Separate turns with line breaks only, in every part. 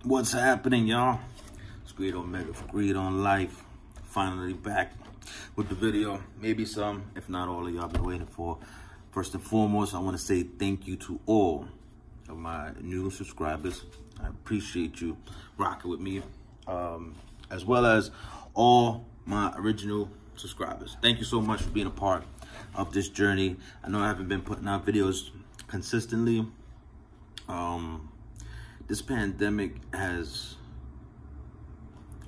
What's happening, y'all? It's Great Omega for Greed on Life. Finally back with the video. Maybe some, if not all of y'all been waiting for. First and foremost, I want to say thank you to all of my new subscribers. I appreciate you rocking with me, as well as all my original subscribers. Thank you so much for being a part of this journey. I know I haven't been putting out videos consistently. This pandemic has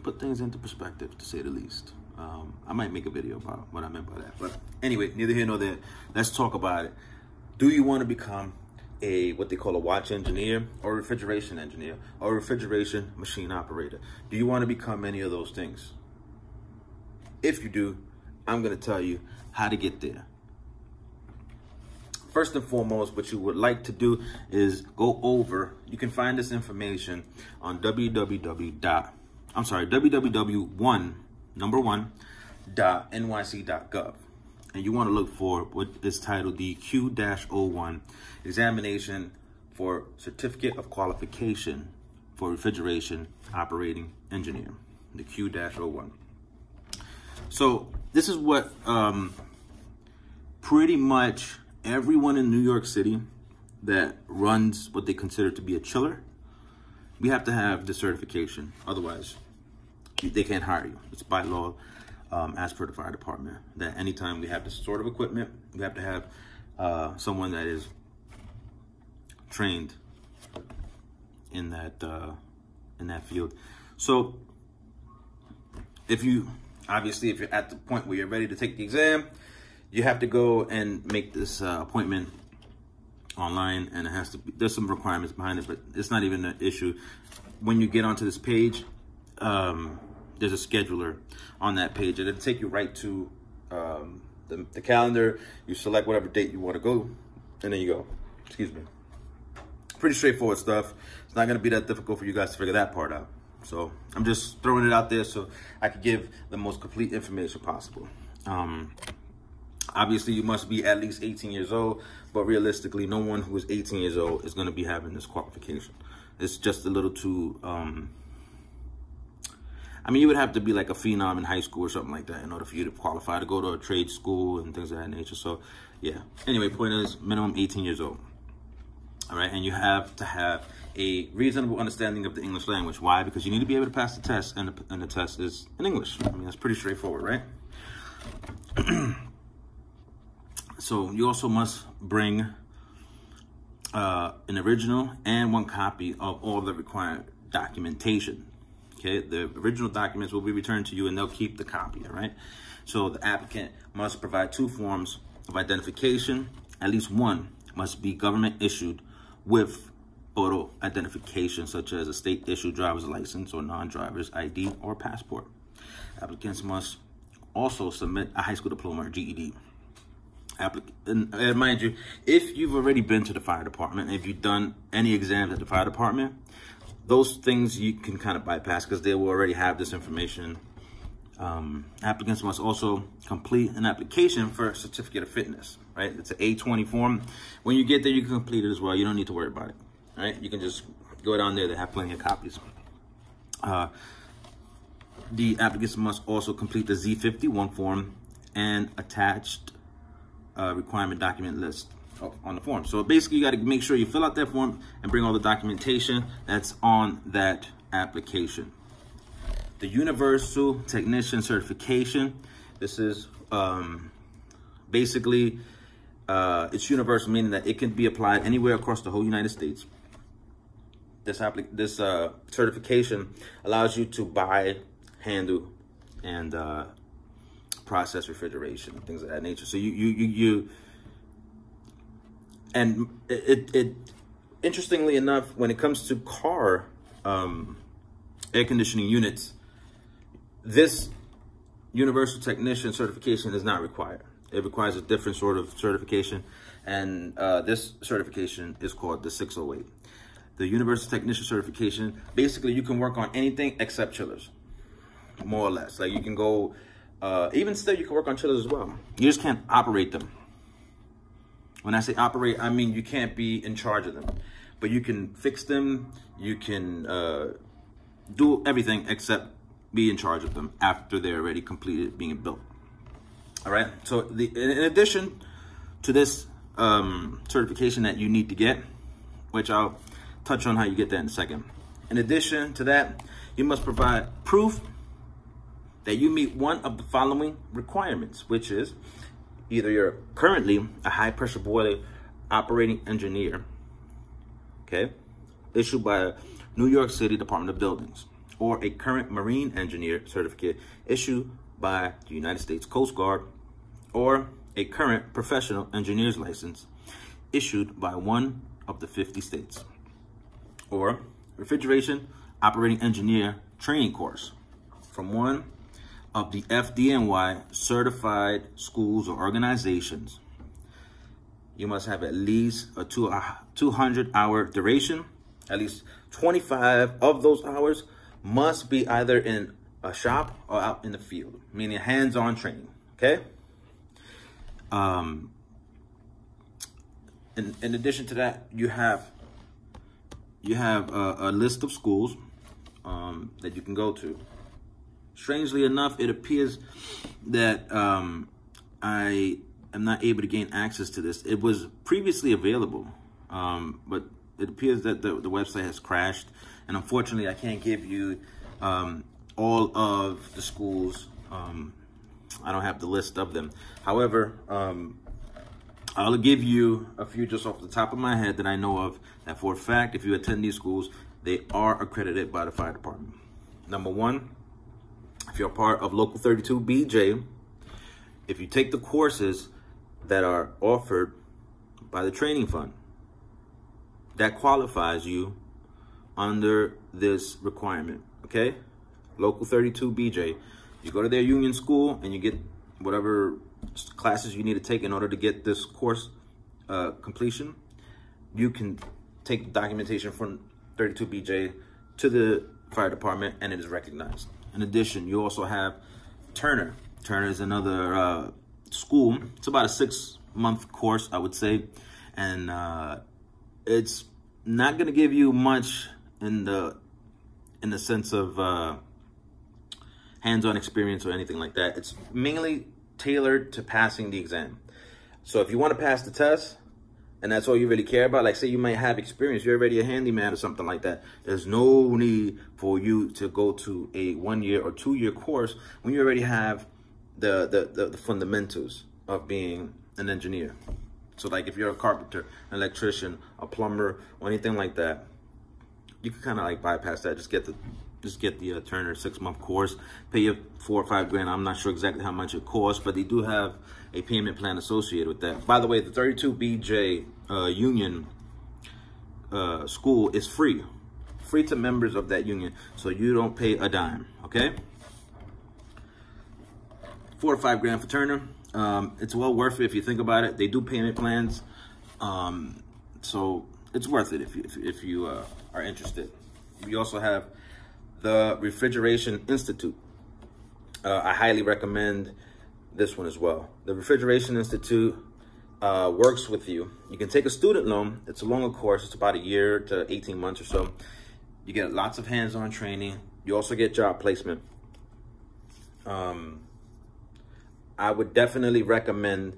put things into perspective, to say the least. I might make a video about what I meant by that. But anyway, neither here nor there. Let's talk about it. Do you want to become what they call a watch engineer, or refrigeration engineer, or refrigeration machine operator? Do you want to become any of those things? If you do, I'm going to tell you how to get there. First and foremost, what you would like to do is go over, you can find this information on www.nyc.gov. And you want to look for what is titled the Q-01 examination for Certificate of Qualification for Refrigeration Operating Engineer, the Q-01. So this is what pretty much everyone in New York City that runs what they consider to be a chiller, we have to have the certification. Otherwise, they can't hire you. It's by law, as per the fire department, that anytime we have this sort of equipment, we have to have someone that is trained in that field. So if you're at the point where you're ready to take the exam, you have to go and make this appointment online, and it has to be, there's some requirements behind it, but it's not even an issue. When you get onto this page, there's a scheduler on that page, and it'll take you right to the calendar. You select whatever date you want to go, and then you go. Excuse me. Pretty straightforward stuff. It's not going to be that difficult for you guys to figure that part out. So I'm just throwing it out there so I could give the most complete information possible. Obviously, you must be at least 18 years old, but realistically, no one who is 18 years old is going to be having this qualification. It's just a little too, I mean, you would have to be like a phenom in high school or something like that in order for you to qualify to go to a trade school and things of that nature. So, yeah. Anyway, point is, minimum 18 years old. All right, and you have to have a reasonable understanding of the English language. Why? Because you need to be able to pass the test, and the test is in English. I mean, that's pretty straightforward, right? So you also must bring an original and one copy of all the required documentation. Okay, the original documents will be returned to you, and they'll keep the copy, all right? So the applicant must provide 2 forms of identification. At least one must be government issued with photo identification, such as a state-issued driver's license or non-driver's ID or passport. Applicants must also submit a high school diploma or GED. And mind you, if you've already been to the fire department, if you've done any exams at the fire department, those things you can kind of bypass because they will already have this information. Applicants must also complete an application for a certificate of fitness, right? It's an A20 form. When you get there, you can complete it as well. You don't need to worry about it, all right? You can just go down there. They have plenty of copies. The applicants must also complete the Z51 form and attached requirement document list on the form. So basically, you got to make sure you fill out that form and bring all the documentation that's on that application. The Universal Technician Certification. This is basically, it's universal, meaning that it can be applied anywhere across the whole United States. This certification allows you to buy, handle, and process refrigeration, things of that nature. So interestingly enough, when it comes to car air conditioning units, this Universal Technician certification is not required. It requires a different sort of certification, and this certification is called the 608. The Universal Technician certification, basically you can work on anything except chillers, more or less. Like you can go, even still you can work on chillers as well. You just can't operate them. When I say operate, I mean you can't be in charge of them, but you can fix them. You can do everything except be in charge of them after they're already completed being built. All right. So in addition to this certification that you need to get, which I'll touch on how you get that in a second. In addition to that, you must provide proof that you meet one of the following requirements, which is either you're currently a high pressure boiler operating engineer, okay, issued by New York City Department of Buildings, or a current marine engineer certificate issued by the United States Coast Guard, or a current professional engineer's license issued by one of the 50 states, or refrigeration operating engineer training course from one of the FDNY certified schools or organizations. You must have at least a 200-hour duration. At least 25 of those hours must be either in a shop or out in the field, meaning hands-on training, okay? In addition to that, you have a list of schools that you can go to. Strangely enough, it appears that I am not able to gain access to this. It was previously available, but it appears that the website has crashed, and unfortunately, I can't give you all of the schools. I don't have the list of them. However, I'll give you a few just off the top of my head that I know of, that for a fact, if you attend these schools, they are accredited by the fire department. Number one, if you're part of Local 32 BJ, if you take the courses that are offered by the training fund, that qualifies you under this requirement, okay? Local 32 BJ, you go to their union school and you get whatever classes you need to take in order to get this course completion. You can take the documentation from 32 BJ to the fire department and it is recognized. In addition, you also have Turner. Turner is another school. It's about a 6-month course, I would say. And it's not going to give you much in the sense of hands-on experience or anything like that. It's mainly tailored to passing the exam. So if you want to pass the test, and that's all you really care about, like say you might have experience, you're already a handyman or something like that, there's no need for you to go to a 1-year or 2-year course when you already have the fundamentals of being an engineer. So like if you're a carpenter, an electrician, a plumber, or anything like that, you can kind of like bypass that. Just get the Turner 6-month course, pay you $4 or $5 grand. I'm not sure exactly how much it costs, but they do have a payment plan associated with that. By the way, the 32 BJ union school is free to members of that union, so you don't pay a dime, okay? $4 or $5 grand for Turner. It's well worth it if you think about it. They do payment plans, so it's worth it if you are interested. We also have the Refrigeration Institute. I highly recommend this one as well. The Refrigeration Institute works with you. You can take a student loan. It's a longer course. It's about a year to 18 months or so. You get lots of hands-on training. You also get job placement. I would definitely recommend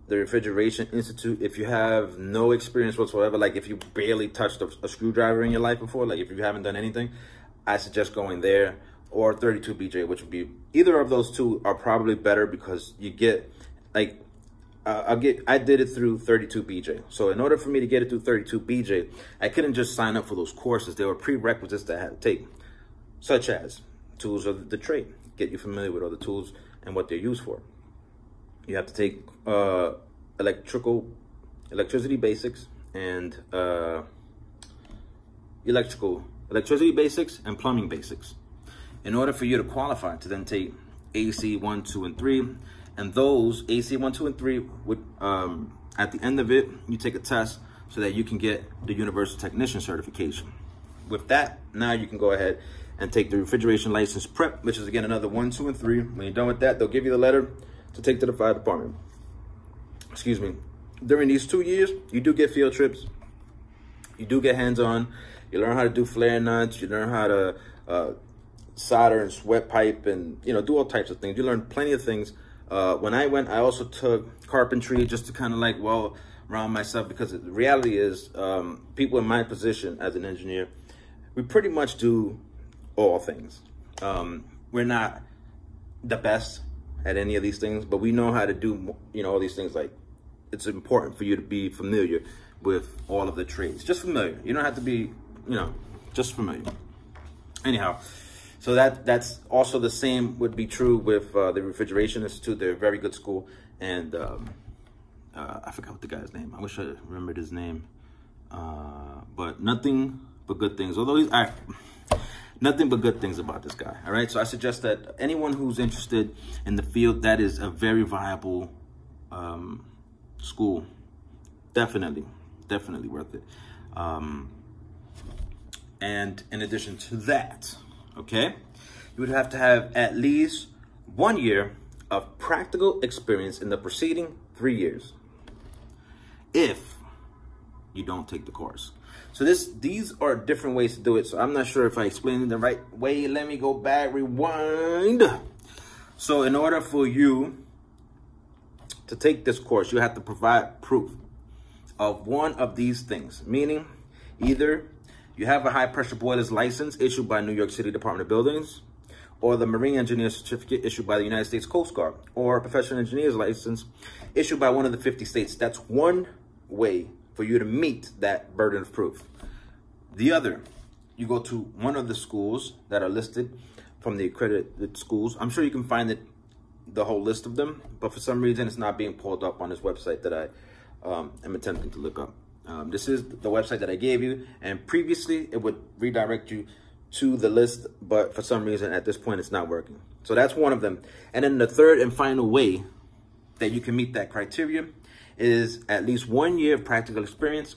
the Refrigeration Institute if you have no experience whatsoever. Like if you barely touched a screwdriver in your life before, like if you haven't done anything, I suggest going there, or 32 BJ, which would be, either of those two are probably better because you get like, I did it through 32 BJ. So in order for me to get it through 32 BJ, I couldn't just sign up for those courses. There were prerequisites that I had to take, such as tools of the trade, get you familiar with all the tools and what they're used for. You have to take electricity basics and electricity basics and plumbing basics in order for you to qualify to then take AC 1, 2, and 3. And those AC 1, 2, and 3 would at the end of it, you take a test so that you can get the universal technician certification. With that, now you can go ahead and take the refrigeration license prep, which is again another 1, 2, and 3. When you're done with that, they'll give you the letter to take to the fire department. Excuse me. During these 2 years, you do get field trips. You do get hands-on. You learn how to do flare nuts. You learn how to solder and sweat pipe, and do all types of things. You learn plenty of things. When I went, I also took carpentry just to kind of like around myself, because the reality is people in my position as an engineer, we pretty much do all things. We're not the best at any of these things, but we know how to do all these things. Like, it's important for you to be familiar with all of the trades. Just familiar. You don't have to be just familiar. Anyhow, so that's also the same would be true with the Refrigeration Institute. They're a very good school. And I forgot what the guy's name. I wish I remembered his name. But nothing but good things. Although nothing but good things about this guy. All right. So I suggest that anyone who's interested in the field, that is a very viable school. Definitely worth it. And in addition to that, okay, you would have to have at least 1 year of practical experience in the preceding 3 years if you don't take the course. So these are different ways to do it. So I'm not sure if I explained it the right way. Let me go back, rewind. So in order for you to take this course, you have to provide proof of one of these things, meaning either you have a high pressure boilers license issued by New York City Department of Buildings, or the Marine Engineer Certificate issued by the United States Coast Guard, or a professional engineer's license issued by one of the 50 states. That's one way for you to meet that burden of proof. The other, you go to one of the schools that are listed from the accredited schools. I'm sure you can find the whole list of them, but for some reason it's not being pulled up on this website that I am attempting to look up. This is the website that I gave you, and previously it would redirect you to the list, but for some reason at this point it's not working. So that's one of them. And then the third and final way that you can meet that criteria is at least 1 year of practical experience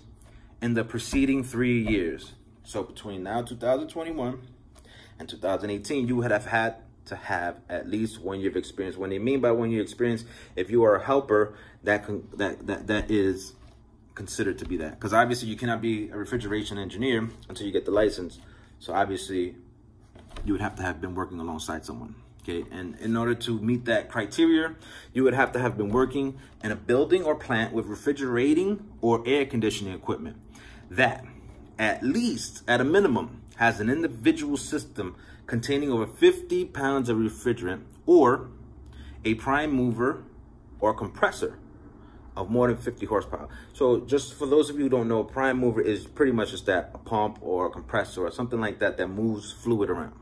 in the preceding 3 years. So between now 2021 and 2018, you would have had to have at least 1 year of experience. When they mean by 1 year experience, if you are a helper, that is considered to be that, because obviously you cannot be a refrigeration engineer until you get the license. So obviously you would have to have been working alongside someone. Okay, and in order to meet that criteria, you would have to have been working in a building or plant with refrigerating or air conditioning equipment that, at least at a minimum, has an individual system containing over 50 pounds of refrigerant, or a prime mover or compressor of more than 50 horsepower. So just for those of you who don't know, a prime mover is pretty much just that, a pump or a compressor or something like that that moves fluid around,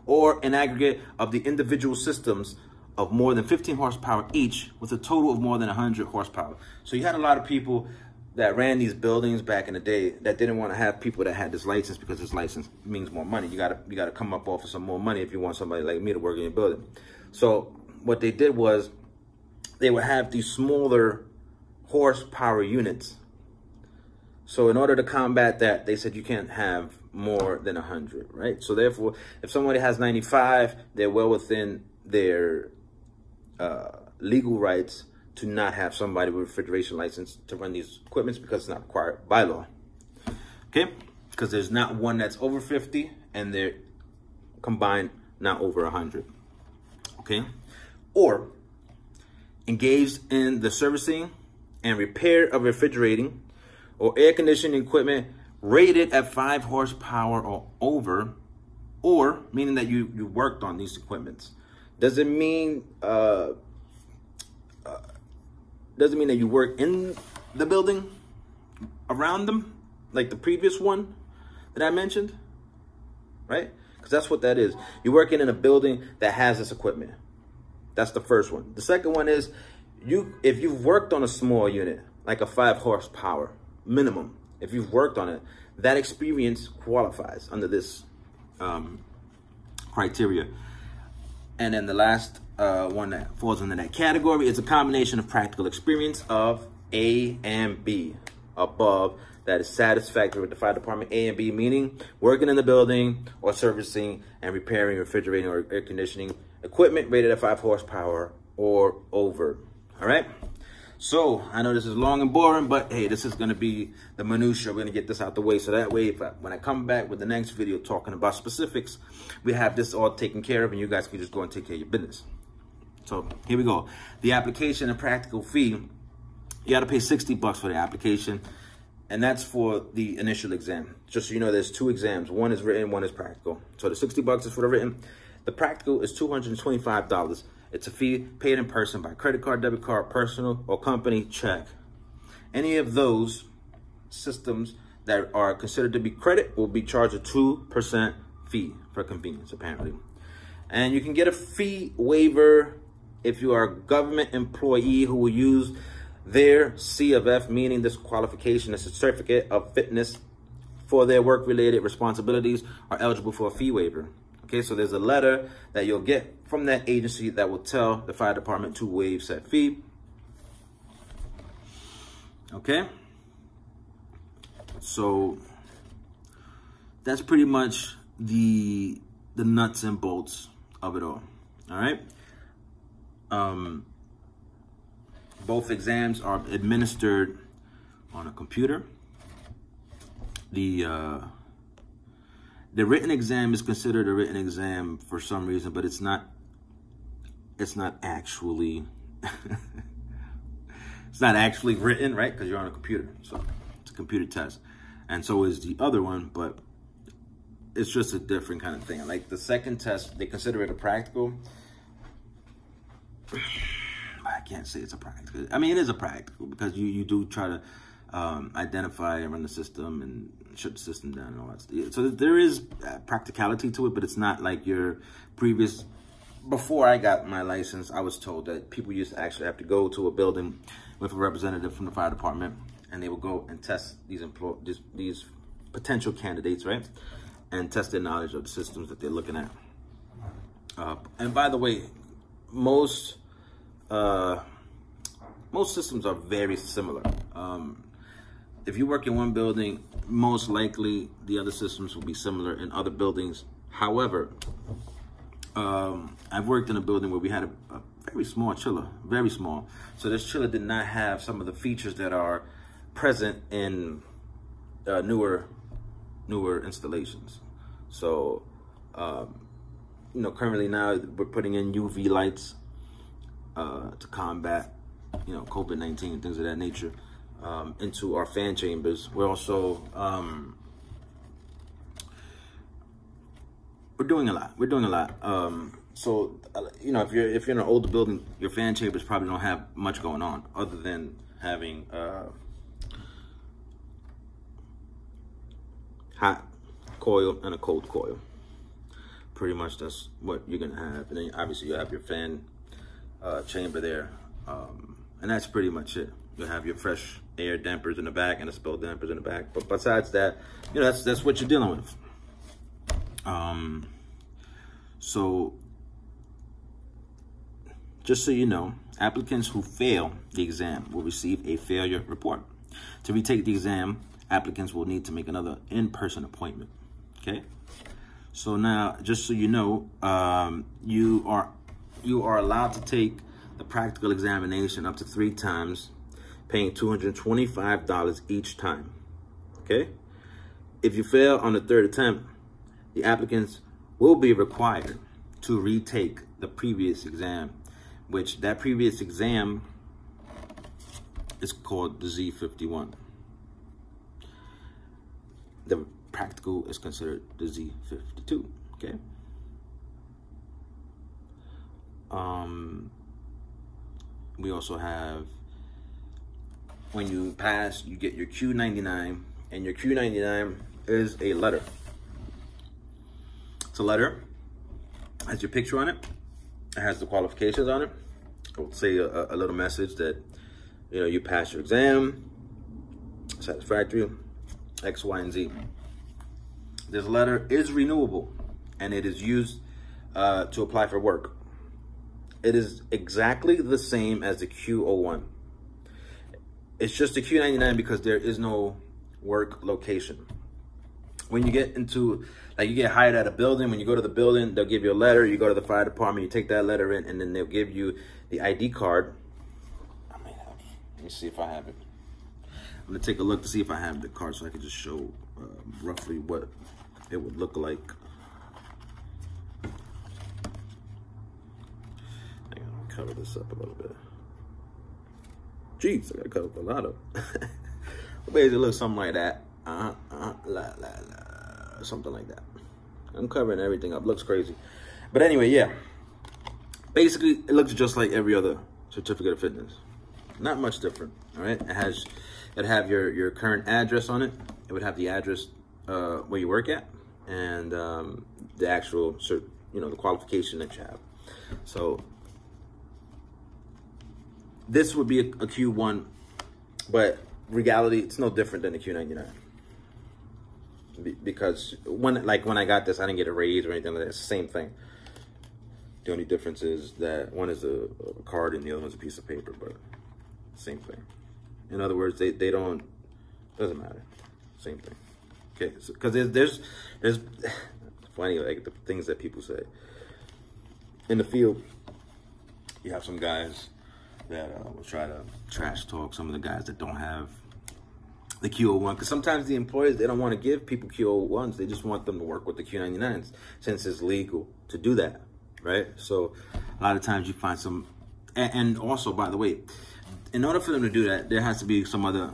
or an aggregate of the individual systems of more than 15 horsepower each, with a total of more than 100 horsepower. So you had a lot of people that ran these buildings back in the day that didn't want to have people that had this license, because this license means more money. You gotta come up off of some more money if you want somebody like me to work in your building. So what they did was they would have these smaller horsepower units. So in order to combat that, they said you can't have more than 100, right? So therefore, if somebody has 95, they're well within their legal rights to not have somebody with a refrigeration license to run these equipments, because it's not required by law. Okay? Because there's not one that's over 50 and they're combined not over 100. Okay? Or engaged in the servicing and repair of refrigerating or air conditioning equipment rated at 5 horsepower or over, or meaning that you worked on these equipments. Doesn't mean that you work in the building around them, like the previous one that I mentioned, right? Because that's what that is. You're working in a building that has this equipment. That's the first one. The second one is if you've worked on a small unit, like a 5 horsepower minimum, if you've worked on it, that experience qualifies under this criteria. And then the last one that falls under that category is a combination of practical experience of A and B above that is satisfactory with the fire department. A and B meaning working in the building or servicing and repairing refrigerating or air conditioning equipment rated at 5 horsepower or over. All right. So I know this is long and boring, but hey, this is going to be the minutia. We're going to get this out the way. So that way, when I come back with the next video talking about specifics, we have this all taken care of and you guys can just go and take care of your business. So here we go. The application and practical fee, you got to pay $60 for the application. And that's for the initial exam. Just so you know, there's 2 exams. One is written, one is practical. So the $60 is for the written. The practical is $225. It's a fee paid in person by credit card, debit card, personal, or company check. Any of those systems that are considered to be credit will be charged a 2% fee for convenience, apparently. And you can get a fee waiver if you are a government employee who will use their C of F, meaning this qualification, a certificate of fitness for their work-related responsibilities, are eligible for a fee waiver. Okay, so there's a letter that you'll get from that agency that will tell the fire department to waive said fee. Okay, so that's pretty much the nuts and bolts of it all. All right. Both exams are administered on a computer. The written exam is considered a written exam for some reason, but it's not actually it's not actually written, right? Because you're on a computer, so it's a computer test, and so is the other one, but it's just a different kind of thing. Like the second test, they consider it a practical. I can't say it's a practical. I mean, it is a practical because you do try to identify and run the system and shut the system down and all that stuff. So there is practicality to it, but it's not like your previous. Before I got my license, I was told that people used to actually have to go to a building with a representative from the fire department, and they would go and test these potential candidates, right? And test their knowledge of the systems that they're looking at. And by the way, most systems are very similar. If you work in one building, most likely the other systems will be similar in other buildings. However, I've worked in a building where we had a very small chiller, very small. So this chiller did not have some of the features that are present in newer installations. So, you know, currently now we're putting in UV lights to combat, you know, COVID-19 and things of that nature into our fan chambers. We're also we're doing a lot. So you know, if you're in an older building, your fan chambers probably don't have much going on other than having hot coil and a cold coil. Pretty much that's what you're gonna have, and then obviously you have your fan chamber there, and that's pretty much it. You'll have your fresh air dampers in the back and the spill dampers in the back. But besides that, you know, that's what you're dealing with. So just so you know, applicants who fail the exam will receive a failure report. To retake the exam, applicants will need to make another in-person appointment. Okay. So now, just so you know, you are allowed to take the practical examination up to 3 times, paying $225 each time. Okay. If you fail on the 3rd attempt, the applicants will be required to retake the previous exam, which that previous exam is called the Z51. The practical is considered the Z52. Okay. We also have, when you pass, you get your Q99, and your Q99 is a letter. It's a letter, it has your picture on it, it has the qualifications on it. It will say a little message that, you know, you passed your exam, satisfactory, X, Y, and Z. This letter is renewable, and it is used to apply for work. It is exactly the same as the Q01. It's just the Q99 because there is no work location. When you get into, like, you get hired at a building, when you go to the building, they'll give you a letter. You go to the fire department, you take that letter in, and then they'll give you the ID card. I may have Let me see if I have it. I'm gonna take a look to see if I have the card so I can just show roughly what it would look like. I'm gonna cover this up a little bit. Jeez, I gotta cover up a lot of it. Basically, it looks something like that. Something like that. I'm covering everything up. Looks crazy. But anyway, yeah. Basically, it looks just like every other certificate of fitness. Not much different, all right? It'd have your current address on it. It would have the address where you work at, and the actual, the qualification that you have. So this would be a Q1, but reality, it's no different than the Q99. Because when I got this, I didn't get a raise or anything like that. It's the same thing. The only difference is that one is a card and the other one's a piece of paper, but same thing. In other words, they don't, doesn't matter. Same thing. Okay, because there's funny, like the things that people say. In the field, you have some guys that will try to trash talk some of the guys that don't have the Q01, because sometimes the employers, they don't want to give people Q01s. They just want them to work with the Q99s since it's legal to do that, right? So a lot of times you find some, and also, by the way, in order for them to do that, there has to be some other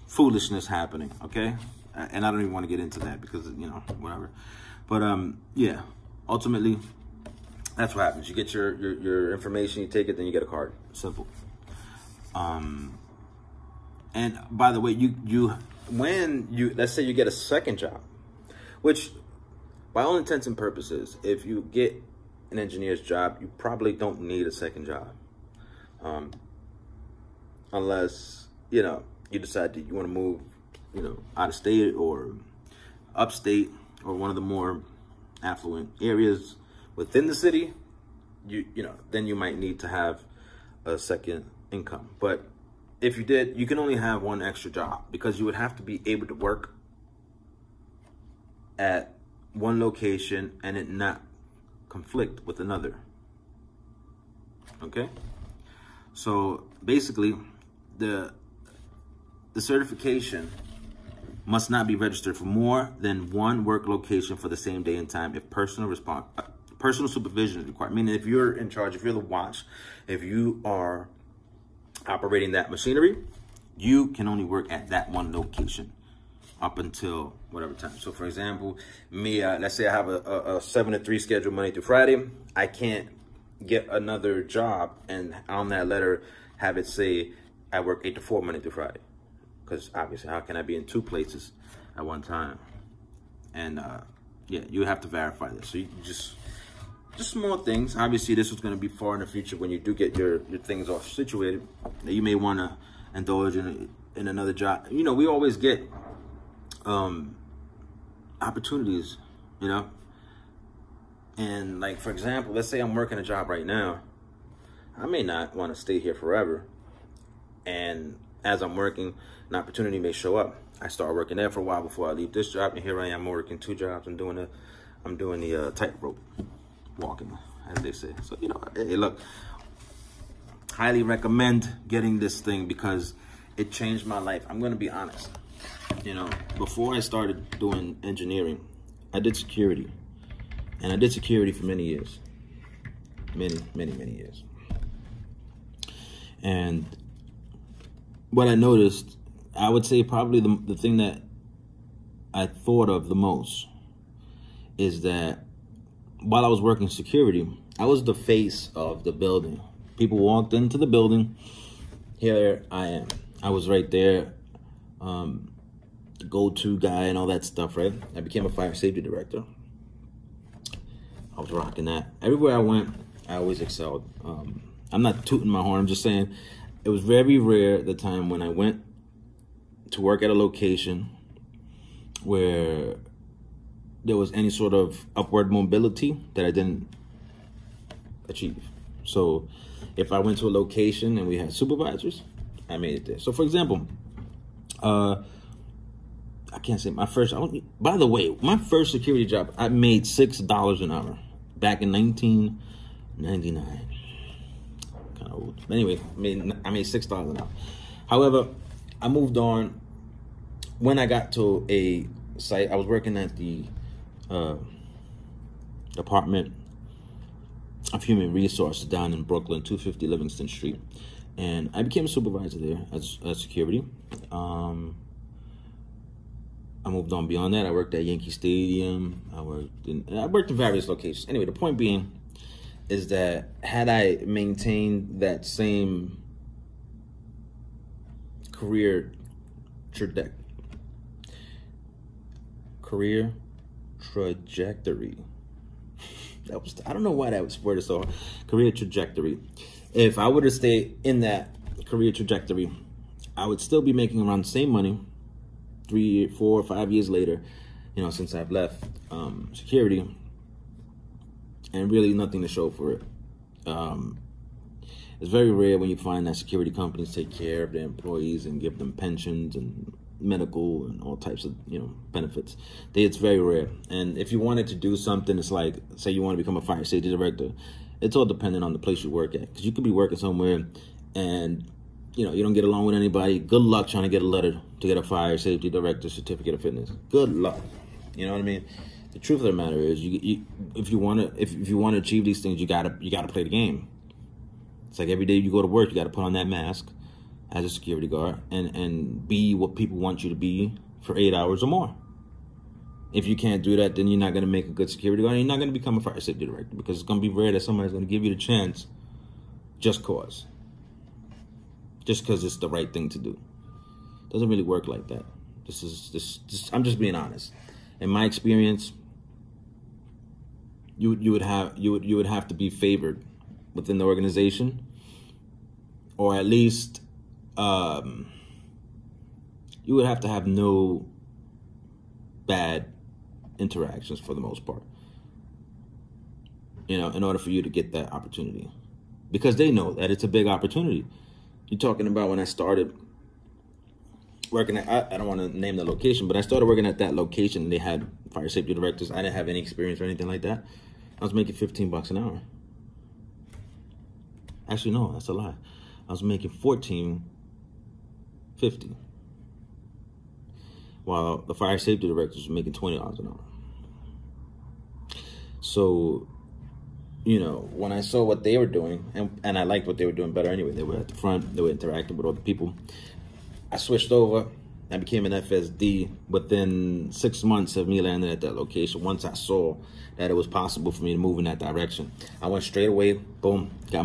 foolishness happening, okay? And I don't even want to get into that because, whatever. But yeah, ultimately, that's what happens. You get your information, you take it, then you get a card. Simple. And by the way, when you let's say you get a second job, which by all intents and purposes, if you get an engineer's job, you probably don't need a second job, unless you decide that you want to move, out of state or upstate or one of the more affluent areas within the city. Then you might need to have a second income, but if you did, you can only have one extra job because you would have to be able to work at one location and it not conflict with another. Okay? So basically, the certification must not be registered for more than one work location for the same day and time if personal supervision is required. Meaning if you're in charge, if you're the watch, if you are operating that machinery, you can only work at that one location up until whatever time. So for example, me, let's say I have a 7 to 3 schedule Monday through Friday. I can't get another job and on that letter have it say I work 8 to 4 Monday through Friday, because obviously how can I be in 2 places at one time? And yeah, you have to verify this. So you just small things. Obviously, this is going to be far in the future when you do get your things all situated. You may want to indulge in another job. We always get opportunities, and like, for example, let's say I'm working a job right now. I may not want to stay here forever, and as I'm working, an opportunity may show up. I start working there for a while before I leave this job, and here I am working 2 jobs. I'm doing the tightrope walking, as they say. So, hey, look, highly recommend getting this thing because it changed my life. I'm going to be honest. Before I started doing engineering, I did security. And I did security for many years. Many years. And what I noticed, I would say probably the thing that I thought of the most is that while I was working security, I was the face of the building. People walked into the building. Here I am. I was right there, the go-to guy and all that stuff, right? I became a fire safety director. I was rocking that. Everywhere I went, I always excelled. I'm not tooting my horn. I'm just saying it was very rare the time when I went to work at a location where there was any sort of upward mobility that I didn't achieve. So if I went to a location and we had supervisors, I made it there. So for example, I can't say my first, by the way, my first security job, I made $6 an hour back in 1999. Kind of old. But anyway, I made $6 an hour. However, I moved on. When I got to a site, I was working at the Department of Human Resources down in Brooklyn, 250 Livingston Street. And I became a supervisor there as security. I moved on beyond that. I worked at Yankee Stadium. I worked in various locations. Anyway, the point being is that had I maintained that same career trajectory. I don't know why that was worded so hard. Career trajectory. If I would have stayed in that career trajectory, I would still be making around the same money 3, 4, 5 years later, you know, since I've left security, and really nothing to show for it. It's very rare when you find that security companies take care of their employees and give them pensions and medical and all types of, you know, benefits. It's very rare. And if you wanted to do something, it's like, say you want to become a fire safety director, it's all dependent on the place you work at. Because you could be working somewhere and, you know, you don't get along with anybody. Good luck trying to get a letter to get a fire safety director certificate of fitness. Good luck. You know what I mean? The truth of the matter is, if you want to achieve these things, you gotta play the game. It's like every day you go to work, you got to put on that mask as a security guard and be what people want you to be for 8 hours or more. If you can't do that, then you're not going to make a good security guard, and you're not going to become a fire safety director, because it's going to be rare that somebody's going to give you the chance just because it's the right thing to do. It doesn't really work like that. I'm just being honest. In my experience, you would have to be favored within the organization, or at least you would have to have no bad interactions for the most part, you know, in order for you to get that opportunity, because they know that it's a big opportunity. You're talking about when I started working at, I don't want to name the location, but I started working at that location and they had fire safety directors. I didn't have any experience or anything like that. I was making $15 an hour. Actually, no, that's a lie. I was making $14.50, while the fire safety directors were making $20 an hour. So, you know, when I saw what they were doing, and I liked what they were doing better anyway, they were at the front, they were interacting with other people, I switched over. I became an FSD within 6 months of me landing at that location. Once I saw that it was possible for me to move in that direction, I went straight away, boom, got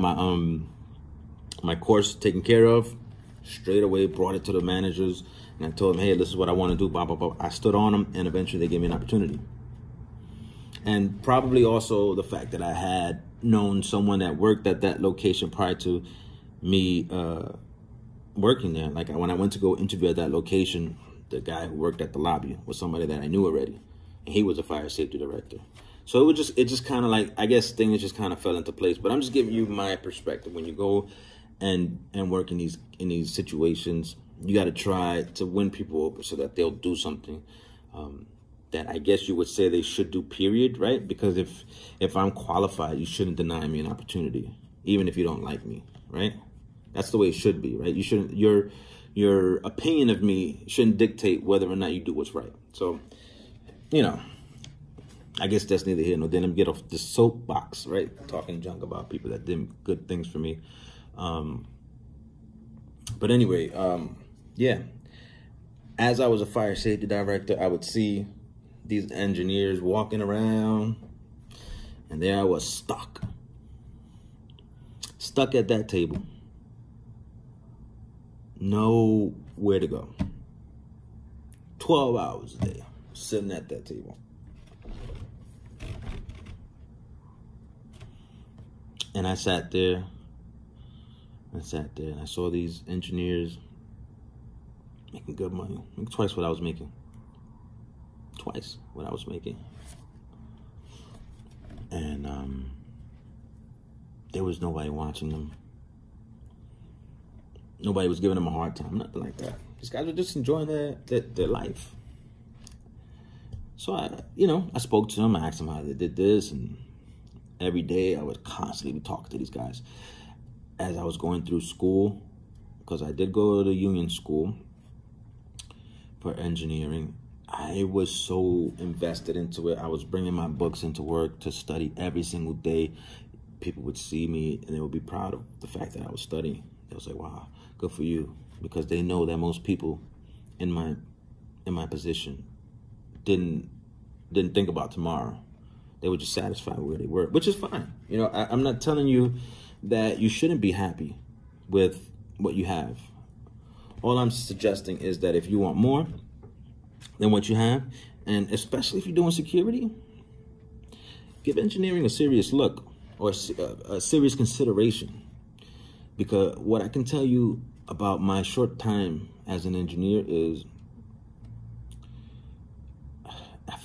my course taken care of, straight away brought it to the managers, and I told them, hey, this is what I want to do, blah, blah, blah. I stood on them, and eventually they gave me an opportunity. And probably also the fact that I had known someone that worked at that location prior to me working there. Like when I went to go interview at that location, the guy who worked at the lobby was somebody that I knew already, and he was a fire safety director. So it just kind of like, I guess things just kind of fell into place. But I'm just giving you my perspective. When you go and work in these situations, you got to try to win people over so that they'll do something that I guess you would say they should do, period, right? Because if I'm qualified, you shouldn't deny me an opportunity, even if you don't like me, right? That's the way it should be, right? You shouldn't, your opinion of me shouldn't dictate whether or not you do what's right. So, you know, I guess that's neither here nor there. Let me get off the soapbox, right? Talking junk about people that did good things for me. But anyway, yeah. As I was a fire safety director, I would see these engineers walking around, and there I was stuck at that table. Nowhere to go. 12 hours a day, sitting at that table. And I sat there, and I saw these engineers making good money, making twice what I was making. Twice what I was making. And there was nobody watching them. Nobody was giving them a hard time, nothing like that. These guys were just enjoying their life. So I spoke to them, I asked them how they did this, and every day I would constantly be talking to these guys. As I was going through school because I did go to the union school for engineering. I was so invested into it. I was bringing my books into work to study every single day. People would see me and they would be proud of the fact that I was studying. They was like, wow, good for you. Because they know that most people in my position didn't think about tomorrow. They were just satisfied with where they were, which is fine. You know, I'm not telling you that you shouldn't be happy with what you have. All I'm suggesting is that if you want more than what you have, and especially if you're doing security, give engineering a serious look or a serious consideration. Because what I can tell you about my short time as an engineer is,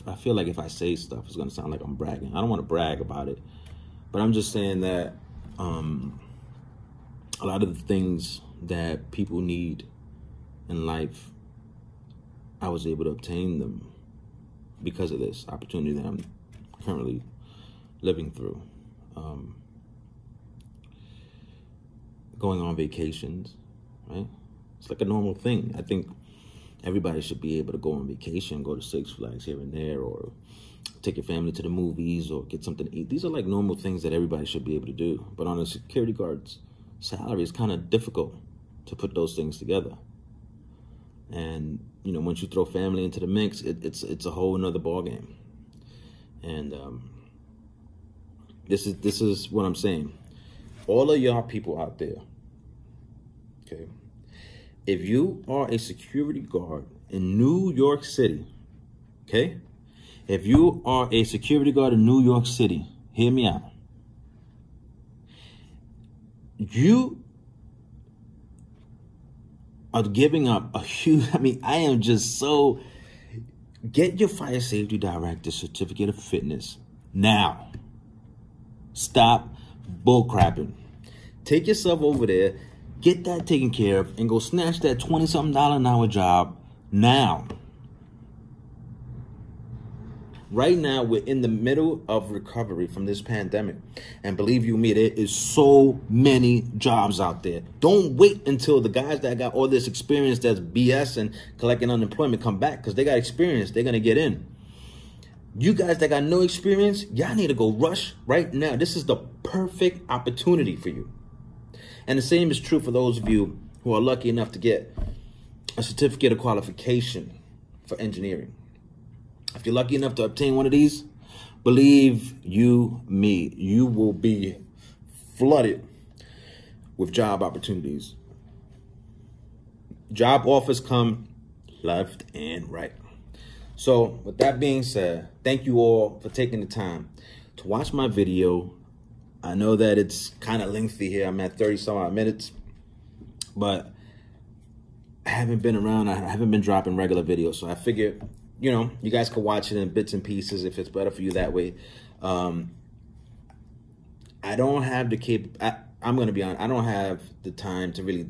I feel like if I say stuff, it's going to sound like I'm bragging. I don't want to brag about it, but I'm just saying that a lot of the things that people need in life, I was able to obtain them because of this opportunity that I'm currently living through. Going on vacations, right? It's like a normal thing. I think everybody should be able to go on vacation, go to Six Flags here and there, or take your family to the movies, or get something to eat. These are like normal things that everybody should be able to do. But on a security guard's salary, it's kind of difficult to put those things together. And, you know, once you throw family into the mix, it's a whole nother ballgame. And this is what I'm saying. All of y'all people out there, okay, if you are a security guard in New York City, okay, if you are a security guard in New York City, hear me out. You are giving up a huge, I am just so, get your fire safety director certificate of fitness now. Stop bullcrapping. Take yourself over there, get that taken care of, and go snatch that $20-something an hour job now. Right now, we're in the middle of recovery from this pandemic. And believe you me, there is so many jobs out there. Don't wait until the guys that got all this experience that's BS and collecting unemployment come back, because they got experience. They're going to get in. You guys that got no experience, y'all need to go rush right now. This is the perfect opportunity for you. And the same is true for those of you who are lucky enough to get a certificate of qualification for engineering. If you're lucky enough to obtain one of these, believe you me, you will be flooded with job opportunities. Job offers come left and right. So with that being said, thank you all for taking the time to watch my video. I know that it's kind of lengthy here. I'm at 30-some odd minutes, but I haven't been around. I haven't been dropping regular videos. So I figured, you know, you guys could watch it in bits and pieces if it's better for you that way. I don't have the I'm going to be honest. I don't have the time to really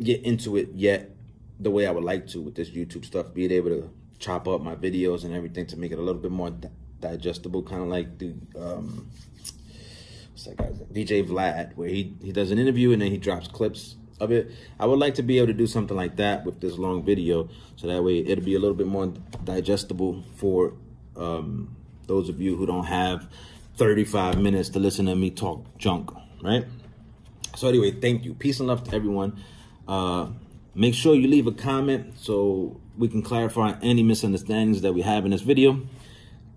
get into it yet the way I would like to with this YouTube stuff, being able to chop up my videos and everything to make it a little bit more digestible, kind of like the what's that guy's name? DJ Vlad, where he does an interview and then he drops clips of it. I would like to be able to do something like that with this long video, so that way it'll be a little bit more digestible for those of you who don't have 35 minutes to listen to me talk junk, right? So anyway, thank you. Peace and love to everyone. Make sure you leave a comment so we can clarify any misunderstandings that we have in this video.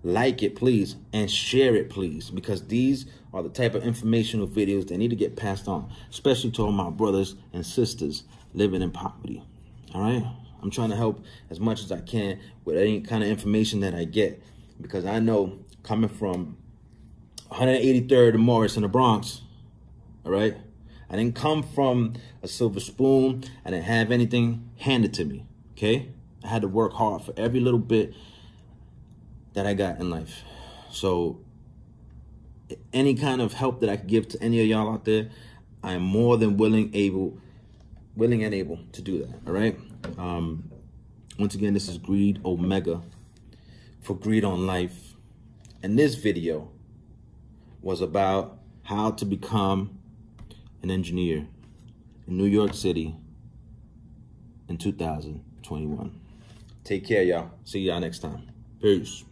Like it, please, and share it, please, because these are the type of informational videos that need to get passed on, especially to all my brothers and sisters living in poverty. All right? I'm trying to help as much as I can with any kind of information that I get, because I know coming from 183rd and Morris in the Bronx, all right? I didn't come from a silver spoon. I didn't have anything handed to me, okay? I had to work hard for every little bit that I got in life. So any kind of help that I could give to any of y'all out there, I am more than willing and able to do that, all right? Once again, this is Greed Omega for Greed on Life. And this video was about how to become an engineer in New York City in 2021. Take care, y'all. See y'all next time. Peace.